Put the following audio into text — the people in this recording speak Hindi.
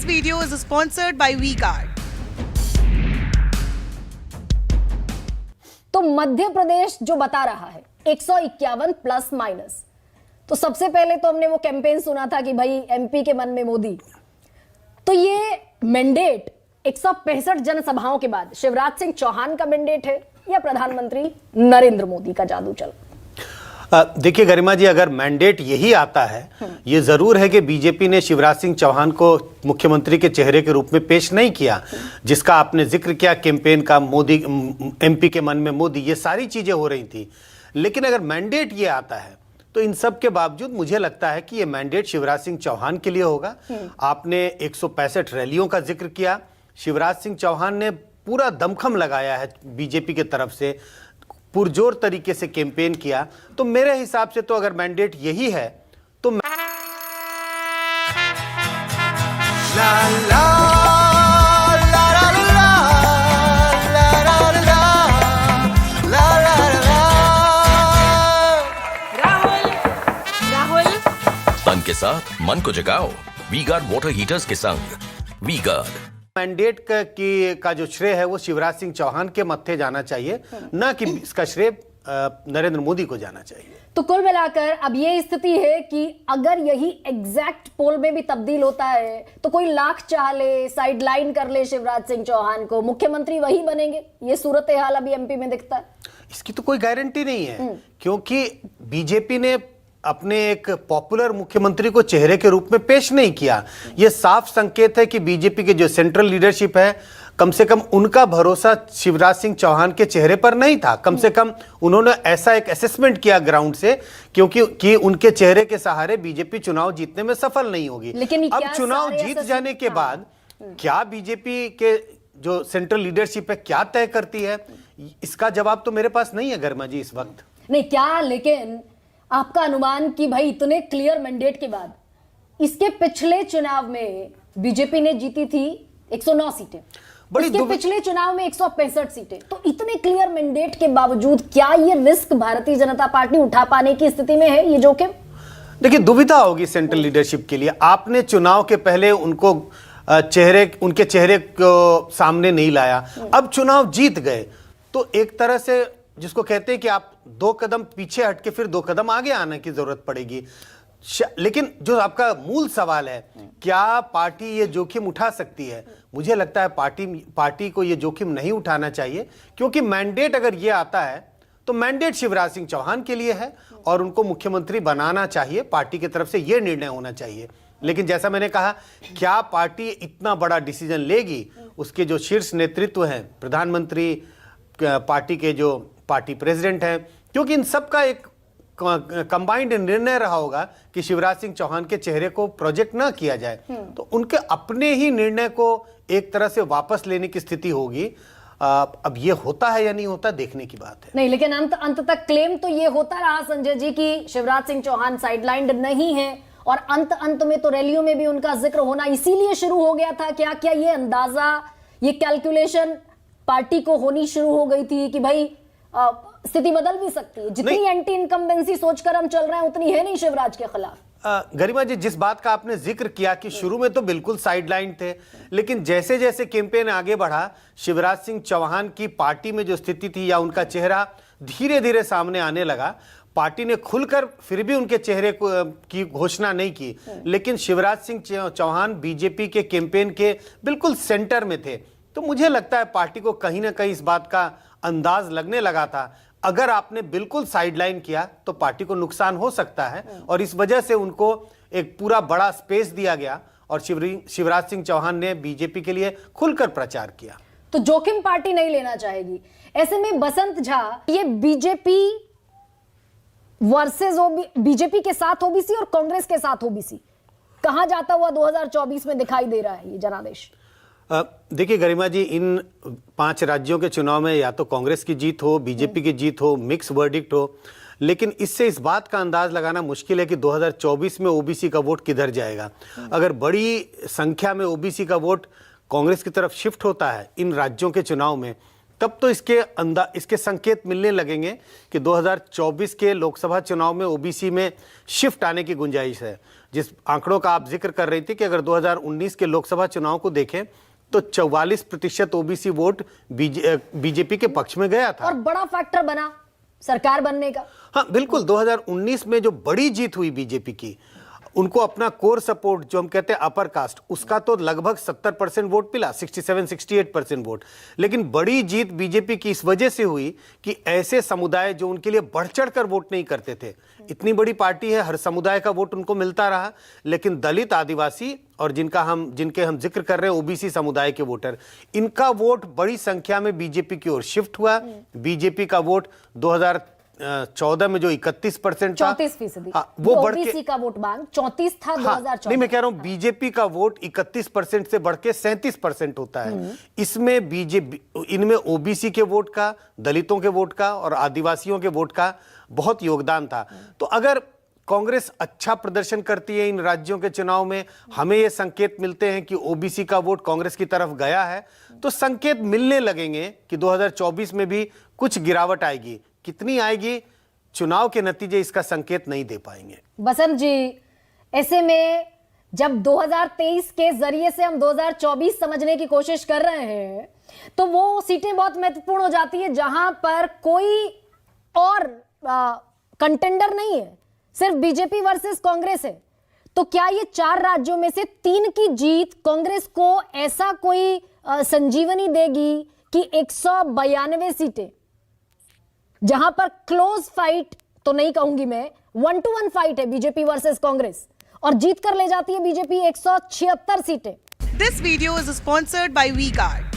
This video is sponsored by V-Guard. तो मध्य प्रदेश जो बता रहा है 151 प्लस माइनस, तो सबसे पहले तो हमने वो कैंपेन सुना था कि भाई एमपी के मन में मोदी। तो ये मैंडेट 165 जनसभाओं के बाद शिवराज सिंह चौहान का मैंडेट है या प्रधानमंत्री नरेंद्र मोदी का जादू चल? देखिए गरिमा जी, अगर मैंडेट यही आता है, ये जरूर है कि बीजेपी ने शिवराज सिंह चौहान को मुख्यमंत्री के चेहरे के रूप में पेश नहीं किया, जिसका आपने जिक्र किया कैंपेन का, मोदी एमपी के मन में मोदी, ये सारी चीजें हो रही थी। लेकिन अगर मैंडेट ये आता है तो इन सब के बावजूद मुझे लगता है कि ये मैंडेट शिवराज सिंह चौहान के लिए होगा। आपने 165 रैलियों का जिक्र किया, शिवराज सिंह चौहान ने पूरा दमखम लगाया है बीजेपी के तरफ से, पुरजोर तरीके से कैंपेन किया। तो मेरे हिसाब से तो अगर मैंडेट यही है तो राहुल तन के साथ मन को जगाओ वी-गार्ड वाटर हीटर्स के संग। वी-गार्ड मैंडेट का जो श्रेय है वो शिवराज सिंह चौहान के मत्थे जाना चाहिए, न कि इसका श्रेय नरेंद्र मोदी को जाना चाहिए। तो कुल मिलाकर अब ये स्थिति है कि अगर यही एग्जैक्ट पोल में भी तब्दील होता है तो कोई लाख चाह ले, साइडलाइन कर ले शिवराज सिंह चौहान को, मुख्यमंत्री वही बनेंगे, ये सूरत हाल अभी एमपी में दिखता है। इसकी तो कोई गारंटी नहीं है, क्योंकि बीजेपी ने अपने एक पॉपुलर मुख्यमंत्री को चेहरे के रूप में पेश नहीं किया। यह साफ संकेत है कि बीजेपी के जो सेंट्रल लीडरशिप है, कम से कम उनका भरोसा शिवराज सिंह चौहान के चेहरे पर नहीं था। कम से कम उन्होंने ऐसा एक असेसमेंट किया ग्राउंड से, क्योंकि उनके चेहरे के सहारे बीजेपी चुनाव जीतने में सफल नहीं होगी। लेकिन अब चुनाव जीत जाने के बाद क्या बीजेपी के जो सेंट्रल लीडरशिप है क्या तय करती है, इसका जवाब तो मेरे पास नहीं है गर्मा जी इस वक्त। नहीं क्या, लेकिन आपका अनुमान कि भाई इतने क्लियर मैंडेट के बाद, इसके पिछले चुनाव में बीजेपी ने जीती थी 109 सीटें, इसके पिछले चुनाव में 165 सीटें, तो इतने क्लियर मैंडेट के बावजूद क्या ये रिस्क भारतीय जनता पार्टी उठा पाने की स्थिति में है, ये जोखिम? देखिए, दुविधा होगी सेंट्रल लीडरशिप के लिए। आपने चुनाव के पहले उनके चेहरे को सामने नहीं लाया, अब चुनाव जीत गए तो एक तरह से जिसको कहते हैं कि आप 2 कदम पीछे हटके फिर 2 कदम आगे आने की जरूरत पड़ेगी। लेकिन जो आपका मूल सवाल है, क्या पार्टी ये जोखिम उठा सकती है, मुझे लगता है पार्टी को ये जोखिम नहीं उठाना चाहिए, क्योंकि मैंडेट अगर ये आता है तो मैंडेट शिवराज सिंह चौहान के लिए है और उनको मुख्यमंत्री बनाना चाहिए, पार्टी की तरफ से ये निर्णय होना चाहिए। लेकिन जैसा मैंने कहा, क्या पार्टी इतना बड़ा डिसीजन लेगी, उसके जो शीर्ष नेतृत्व है, प्रधानमंत्री, पार्टी के जो पार्टी प्रेसिडेंट है, क्योंकि इन सब का एक कंबाइंड निर्णय रहा होगा कि शिवराज सिंह चौहान के चेहरे को प्रोजेक्ट ना किया जाए, तो उनके अपने ही निर्णय को एक तरह से वापस लेने की स्थिति होगी। अब ये होता है या नहीं होता, देखने की बात है। नहीं, लेकिन अंत तक क्लेम तो ये होता रहा संजय जी कि शिवराज सिंह चौहान साइडलाइंड नहीं है, और अंत में तो रैलियों में भी उनका जिक्र होना इसीलिए शुरू हो गया था। क्या ये अंदाजा, ये कैलकुलेशन पार्टी को होनी शुरू हो गई थी कि भाई स्थिति बदल भी सकती है, जितनी एंटी इनकम्बेंसी सोचकर हम चल रहे हैं उतनी है नहीं शिवराज के खिलाफ। गरिमा जी, जिस बात का आपने जिक्र किया कि शुरू में तो बिल्कुल साइडलाइन थे, लेकिन जैसे जैसे कैंपेन आगे बढ़ा, शिवराज सिंह चौहान की पार्टी में जो स्थिति थी या उनका चेहरा धीरे धीरे सामने आने लगा। पार्टी ने खुलकर फिर भी उनके चेहरे की घोषणा नहीं की, लेकिन शिवराज सिंह चौहान बीजेपी के कैंपेन के बिल्कुल सेंटर में थे। तो मुझे लगता है पार्टी को कहीं ना कहीं इस बात का अंदाज लगने लगा था, अगर आपने बिल्कुल साइडलाइन किया तो पार्टी को नुकसान हो सकता है, और इस वजह से उनको एक पूरा बड़ा स्पेस दिया गया और शिवराज सिंह चौहान ने बीजेपी के लिए खुलकर प्रचार किया। तो जोखिम पार्टी नहीं लेना चाहेगी। ऐसे में बसंत झा, ये बीजेपी वर्सेस बीजेपी के साथ ओबीसी और कांग्रेस के साथ ओबीसी कहां जाता हुआ 2024 में दिखाई दे रहा है ये जनादेश? देखिए गरिमा जी, इन 5 राज्यों के चुनाव में या तो कांग्रेस की जीत हो, बीजेपी की जीत हो, मिक्स वर्डिक्ट हो, लेकिन इससे इस बात का अंदाज लगाना मुश्किल है कि 2024 में ओबीसी का वोट किधर जाएगा। अगर बड़ी संख्या में ओबीसी का वोट कांग्रेस की तरफ शिफ्ट होता है इन राज्यों के चुनाव में, तब तो इसके संकेत मिलने लगेंगे कि 2024 के लोकसभा चुनाव में ओबीसी में शिफ्ट आने की गुंजाइश है। जिस आंकड़ों का आप जिक्र कर रही थी कि अगर 2019 के लोकसभा चुनाव को देखें तो 44% ओबीसी वोट बीजेपी के पक्ष में गया था और बड़ा फैक्टर बना सरकार बनने का। हाँ बिल्कुल, 2019 में जो बड़ी जीत हुई बीजेपी की, उनको अपना कोर सपोर्ट जो हम कहते हैं अपर कास्ट, उसका तो लगभग 70% वोट मिला, 67-68% वोट। लेकिन बड़ी जीत बीजेपी की इस वजह से हुई कि ऐसे समुदाय जो उनके लिए बढ़ चढ़ कर वोट नहीं करते थे, इतनी बड़ी पार्टी है, हर समुदाय का वोट उनको मिलता रहा, लेकिन दलित, आदिवासी और जिनके हम जिक्र कर रहे हैं ओबीसी समुदाय के वोटर, इनका वोट बड़ी संख्या में बीजेपी की ओर शिफ्ट हुआ। बीजेपी का वोट 2014 में जो 31% था, 34%, हाँ, वो बढ़ के ओबीसी का वोट बैंक 34 था 2014। नहीं, मैं कह रहा हूं बीजेपी का वोट 31% से बढ़ के 37% होता है। इसमें इनमें ओबीसी के वोट का, दलितों के वोट का और आदिवासियों के वोट का बहुत योगदान था। तो अगर कांग्रेस अच्छा प्रदर्शन करती है इन राज्यों के चुनाव में, हमें ये संकेत मिलते हैं कि ओबीसी का वोट कांग्रेस की तरफ गया है, तो संकेत मिलने लगेंगे कि 2024 में भी कुछ गिरावट आएगी। कितनी आएगी, चुनाव के नतीजे इसका संकेत नहीं दे पाएंगे। बसंत जी, ऐसे में जब 2023 के जरिए से हम 2024 समझने की कोशिश कर रहे हैं, तो वो सीटें बहुत महत्वपूर्ण हो जाती है जहां पर कोई और कंटेंडर नहीं है, सिर्फ बीजेपी वर्सेस कांग्रेस है। तो क्या ये 4 राज्यों में से 3 की जीत कांग्रेस को ऐसा कोई संजीवनी देगी कि 192 सीटें, जहां पर क्लोज फाइट तो नहीं कहूंगी मैं, 1-to-1 फाइट है बीजेपी वर्सेस कांग्रेस, और जीत कर ले जाती है बीजेपी 176 सीटें। This video is sponsored by WeGuard.